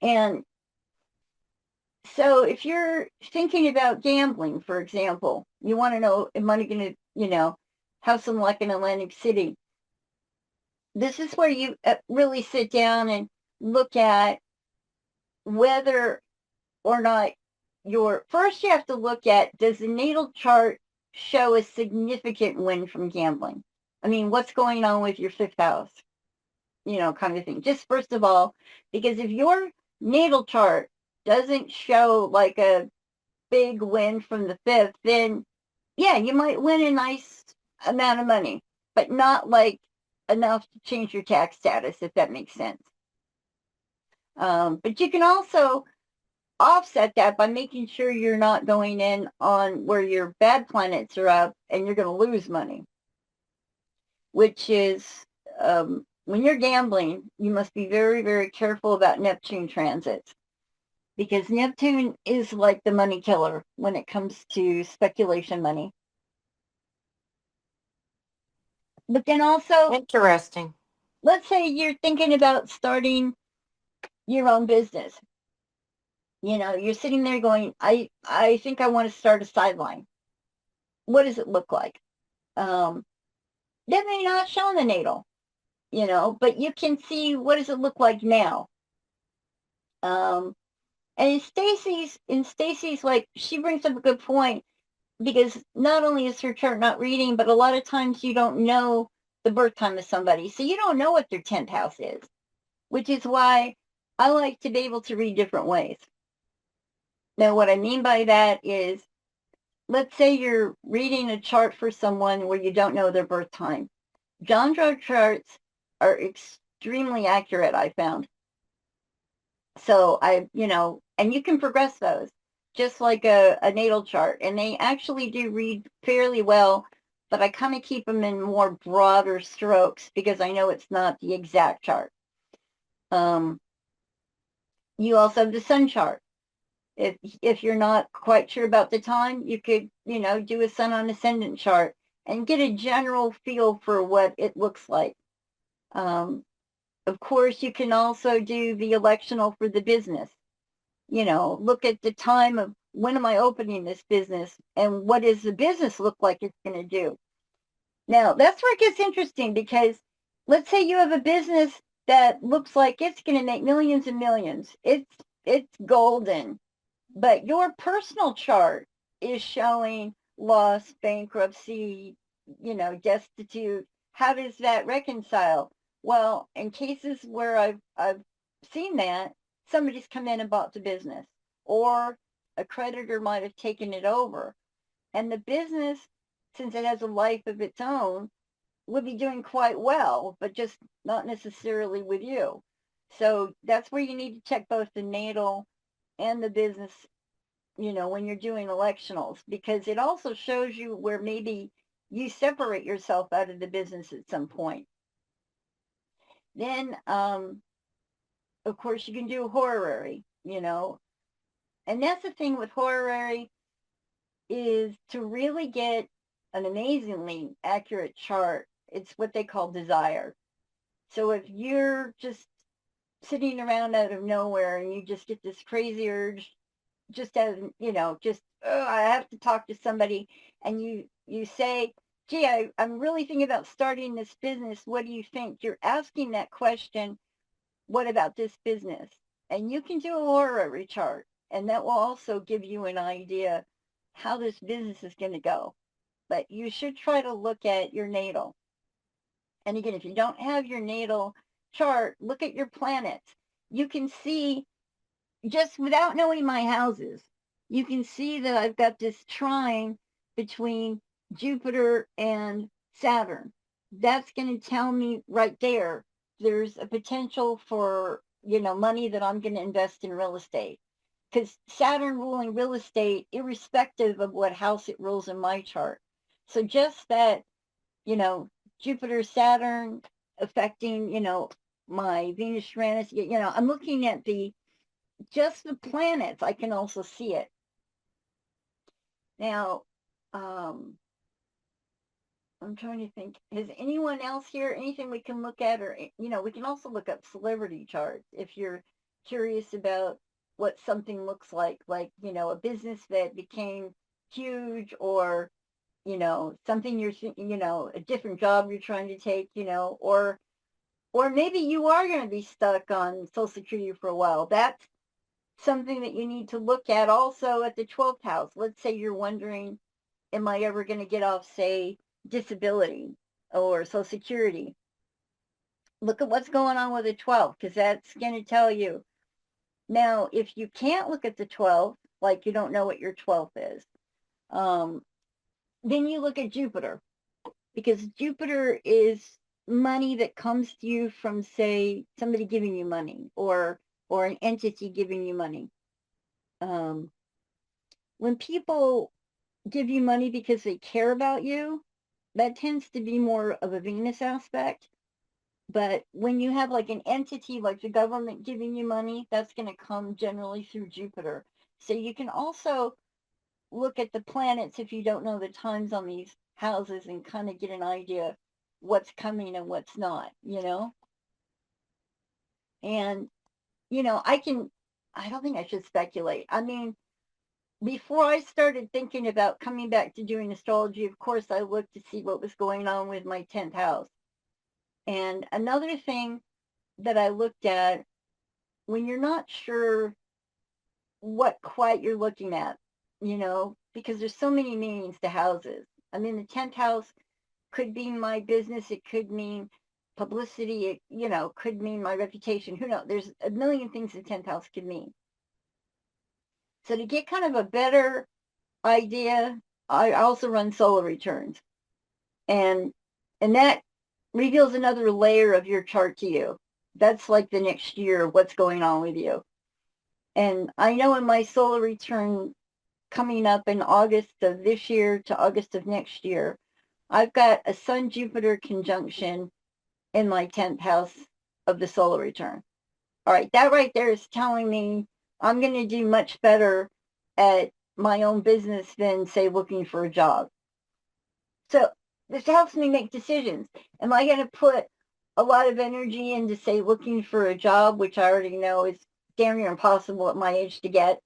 And so if you're thinking about gambling, for example, you want to know, am I going to, have some luck in Atlantic City? This is where you really sit down and look at whether or not first you have to look at, does the natal chart show a significant win from gambling? I mean, what's going on with your fifth house? Kind of thing. Just first of all, because if your natal chart doesn't show like a big win from the fifth, then yeah, you might win a nice amount of money, but not like enough to change your tax status, if that makes sense. But you can also offset that by making sure you're not going in on where your bad planets are up and you're going to lose money, which is when you're gambling, you must be very, very careful about Neptune transits because Neptune is like the money killer when it comes to speculation money. But then also, Interesting. let's say you're thinking about starting your own business. You're sitting there going, I think I want to start a sideline. What does it look like? Um, that may not show in the natal, but you can see what does it look like now. Um, and in Stacy's like she brings up a good point because not only is her chart not reading, but a lot of times you don't know the birth time of somebody, so you don't know what their 10th house is, which is why I like to be able to read different ways. Now, what I mean by that is, let's say you're reading a chart for someone where you don't know their birth time. Chandra charts are extremely accurate, I found. So and you can progress those just like a natal chart. And they actually do read fairly well, but I kind of keep them in more broader strokes because I know it's not the exact chart. Um, you also have the sun chart. If you're not quite sure about the time, you could, do a sun on ascendant chart and get a general feel for what it looks like. Um, of course, you can also do the electional for the business. Look at the time of when am I opening this business and what does the business look like it's going to do. Now, that's where it gets interesting because let's say you have a business that looks like it's going to make millions and millions. It's golden, but your personal chart is showing loss, bankruptcy, destitute. How does that reconcile? Well, in cases where I've seen that, somebody's come in and bought the business, or a creditor might have taken it over. And the business, since it has a life of its own, would be doing quite well, but just not necessarily with you. So that's where you need to check both the natal and the business, when you're doing electionals, because it also shows you where maybe you separate yourself out of the business at some point. Then, of course, you can do horary, and that's the thing with horary is to really get an amazingly accurate chart. It's what they call desire. So if you're just sitting around out of nowhere and you just get this crazy urge just as just I have to talk to somebody, and you say, "Gee, I'm really thinking about starting this business. What do you think?" You're asking that question. What about this business? And you can do a horary chart, and that will also give you an idea how this business is going to go. But you should try to look at your natal. And again, if you don't have your natal chart, look at your planets. You can see just without knowing my houses, you can see that I've got this trine between Jupiter and Saturn. That's going to tell me right there there's a potential for, money that I'm going to invest in real estate. Because Saturn ruling real estate, irrespective of what house it rules in my chart. So just that, you know, Jupiter, Saturn affecting, my Venus, Uranus, I'm looking at just the planets, I can also see it. Now, um, I'm trying to think, has anyone else here anything we can look at? Or, we can also look up celebrity charts if you're curious about what something looks like, a business that became huge, or, something a different job you're trying to take, or maybe you are going to be stuck on Social Security for a while. That's something that you need to look at also at the 12th house. Let's say you're wondering, am I ever going to get off, say, disability or Social Security? Look at what's going on with the 12th, because that's going to tell you. Now, if you can't look at the 12th, like you don't know what your 12th is, then you look at Jupiter, because Jupiter is money that comes to you from, say, somebody giving you money, or an entity giving you money. When people give you money because they care about you, that tends to be more of a Venus aspect. But when you have like an entity like the government giving you money, that's going to come generally through Jupiter. So you can also look at the planets if you don't know the times on these houses, and kind of get an idea what's coming and what's not. And, I don't think I should speculate. I mean, before I started thinking about coming back to doing astrology, of course, I looked to see what was going on with my 10th house. And another thing that I looked at, when you're not sure what quite you're looking at, because there's so many meanings to houses. I mean, the 10th house could mean my business. It could mean publicity. It, could mean my reputation. Who knows? There's a million things the 10th house could mean. So to get kind of a better idea, I also run solar returns. And that reveals another layer of your chart to you. That's like the next year, what's going on with you. And I know in my solar return coming up in August of this year to August of next year, I've got a Sun-Jupiter conjunction in my 10th house of the solar return. All right, that right there is telling me I'm going to do much better at my own business than, say, looking for a job. So this helps me make decisions. Am I going to put a lot of energy into, say, looking for a job, which I already know is damn near impossible at my age to get,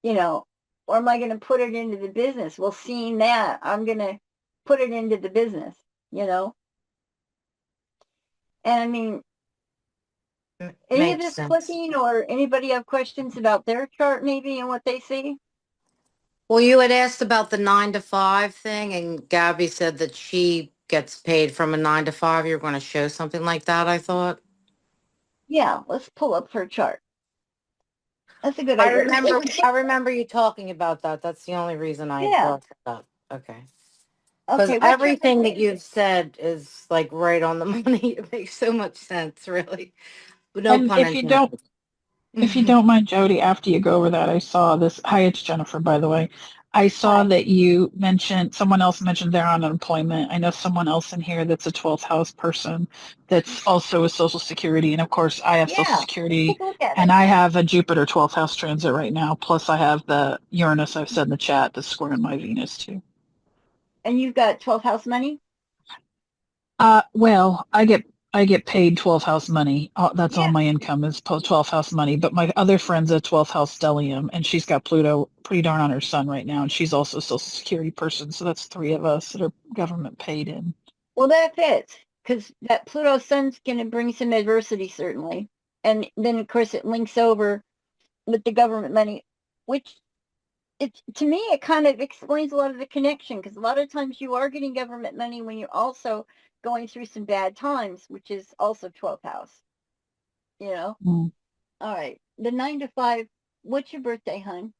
or am I going to put it into the business? Well, seeing that, I'm going to put it into the business. And I mean, any of Makes this sense. clicking, or anybody have questions about their chart maybe and what they see? Well, you had asked about the 9 to 5 thing, and Gabby said that she gets paid from a 9 to 5. You're going to show something like that, I thought. Yeah, let's pull up her chart. That's a good I idea. remember I remember you talking about that. That's the only reason I Yeah. brought it up. Okay. Because Okay, what's your everything that you've said is like right on the money. It makes so much sense, really. No And pun intended. if you don't mind, Jody, after you go over that, I saw this. Hi, it's Jennifer, by the way. I saw Hi. that someone else mentioned they're on unemployment. I know someone else in here that's a 12th house person that's also a Social Security. And of course, I have Social Yeah, Security take a look at and it. I have a Jupiter 12th house transit right now. Plus, I have the Uranus I've said in the chat that's squaring my Venus too. And you've got 12th house money? Well, I get paid 12th house money. That's all Yeah. my income is 12th house money. But my other friend's a 12th house stellium, and she's got Pluto pretty darn on her sun right now, and she's also a Social Security person. So that's three of us that are government paid in. Well, that fits, because that Pluto sun's going to bring some adversity, certainly. And then, of course, it links over with the government money, which to me, it kind of explains a lot of the connection, because a lot of times you are getting government money when you're also going through some bad times, which is also 12th house, you know? Mm. All right. The 9 to 5, what's your birthday, hon?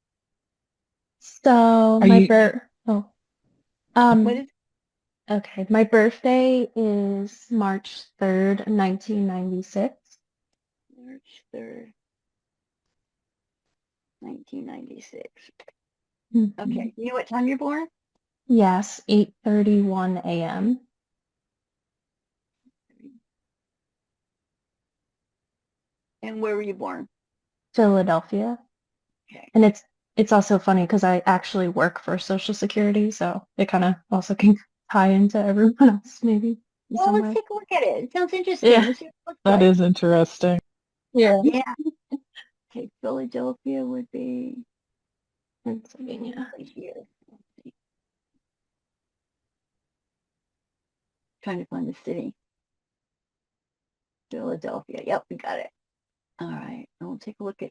So Are my you? birth, oh, What um, is okay. My birthday is March 3rd, 1996. March 3rd, 1996? Mm-hmm. Okay. You know what time you're born? Yes, 8:31 a.m. And where were you born? Philadelphia. Okay. And it's also funny because I actually work for Social Security, so it kind of also can tie into everyone else maybe in Well, some let's way. take a look at it. It sounds interesting. Yeah. Let's see what it looks That like. is interesting. Yeah. Yeah. Okay, Philadelphia would be Pennsylvania. right here. Let's see. Trying to find the city. Philadelphia. Yep, we got it. All right, and we'll take a look at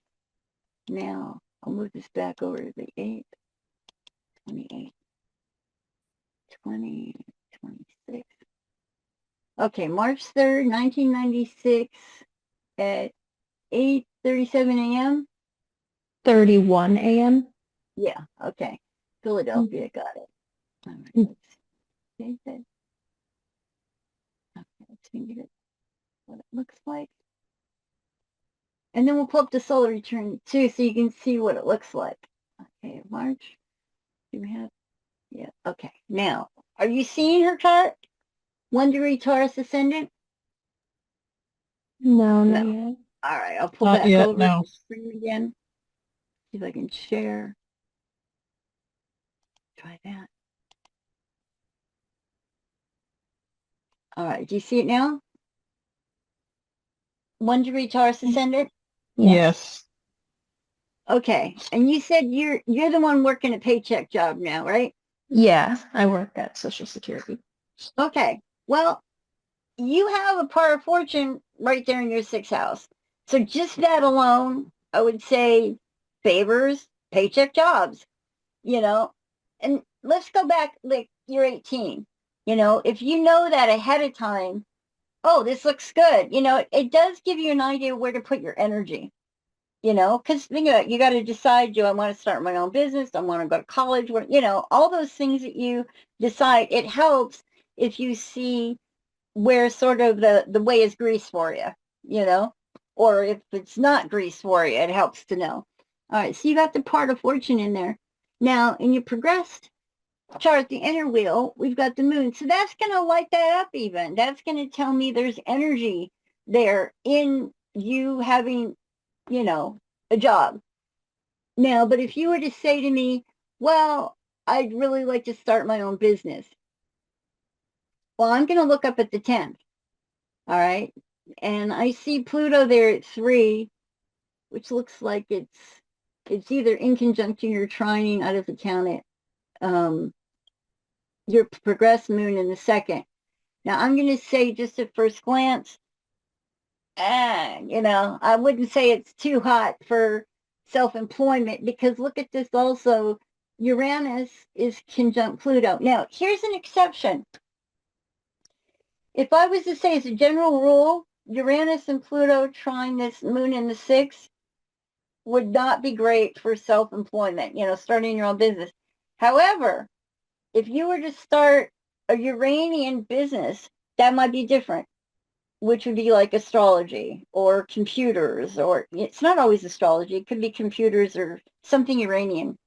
now. I'll move this back over to the 8th, 28, 20, 26. Okay, March 3rd, 1996 at 8:37 a.m. 31 a.m. Yeah, okay. Philadelphia, got it. All right, Mm. let's see. Okay, let's see what it looks like. And then we'll pull up the solar return too, so you can see what it looks like. Okay, March. Do we have? Yeah. Okay. Now, are you seeing her chart? 1-degree Taurus ascendant? No, not No. yet. All right. I'll pull Not back yet, over no. the screen again. See if I can share. Try that. All right. Do you see it now? 1-degree Taurus ascendant? Yes. Okay. And you said you're the one working a paycheck job now, right? Yeah, I work at Social Security. Okay. Well, you have a part of fortune right there in your 6th house. So just that alone, I would say favors paycheck jobs, you know. And let's go back, like you're 18. If you know that ahead of time, oh, this looks good. It does give you an idea where to put your energy, because think about it, you got to decide, do I want to start my own business? I want to go to college, all those things that you decide. It helps if you see where sort of the way is grease for you, you know, or if it's not grease for you, it helps to know. All right, so you got the part of fortune in there. Now, in your progressed chart, the inner wheel, we've got the moon. So that's going to light that up even. That's going to tell me there's energy there in you having, a job. Now, but if you were to say to me, well, I'd really like to start my own business. Well, I'm going to look up at the 10th. All right. And I see Pluto there at 3, which looks like it's either in conjunction or trining out of the count at your progressed moon in the 2nd. Now I'm going to say just at first glance, I wouldn't say it's too hot for self-employment, because look at this also. Uranus is conjunct Pluto. Now, here's an exception. If I was to say as a general rule, Uranus and Pluto trying this moon in the 6th would not be great for self-employment, starting your own business. However, if you were to start a Uranian business, that might be different, which would be like astrology or computers, or it's not always astrology. It could be computers or something Uranian.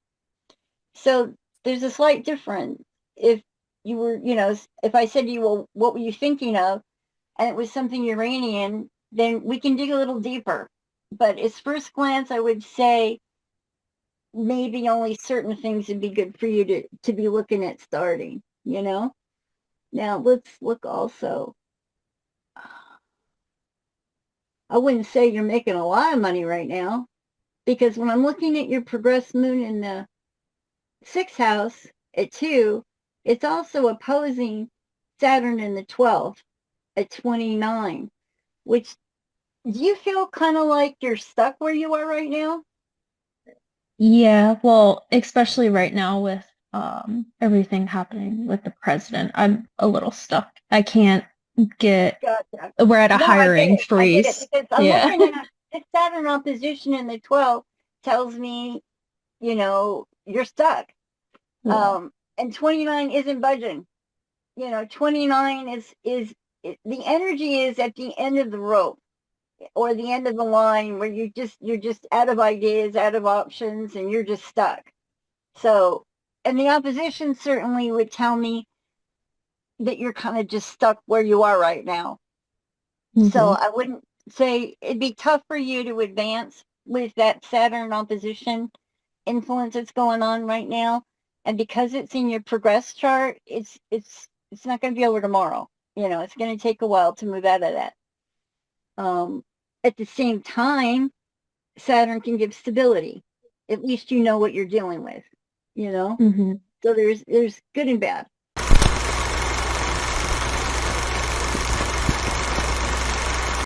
So there's a slight difference. If you were, if I said to you, well, what were you thinking of? And it was something Uranian, then we can dig a little deeper. But at first glance, I would say maybe only certain things would be good for you to be looking at starting, Now, let's look also. I wouldn't say you're making a lot of money right now, because when I'm looking at your progressed moon in the 6th house at 2, it's also opposing Saturn in the 12th at 29, which, do you feel kind of like you're stuck where you are right now? Yeah, well, especially right now with everything happening with the president, I'm a little stuck. I can't get, Gotcha. we're at a No, I get hiring it. I get it, freeze. because I'm Yeah. looking at this Saturn opposition in the 12th tells me, you're stuck. Yeah. And 29 isn't budging. 29 is the energy is at the end of the rope, or the end of the line, where you're just out of ideas, out of options, and you're just stuck. So, and the opposition certainly would tell me that you're kind of just stuck where you are right now. So Hmm. I wouldn't say it'd be tough for you to advance with that Saturn opposition influence that's going on right now. And because it's in your progress chart, it's not going to be over tomorrow. It's going to take a while to move out of that. At the same time, Saturn can give stability. At least you know what you're dealing with, you know? Mhm. So there's good and bad.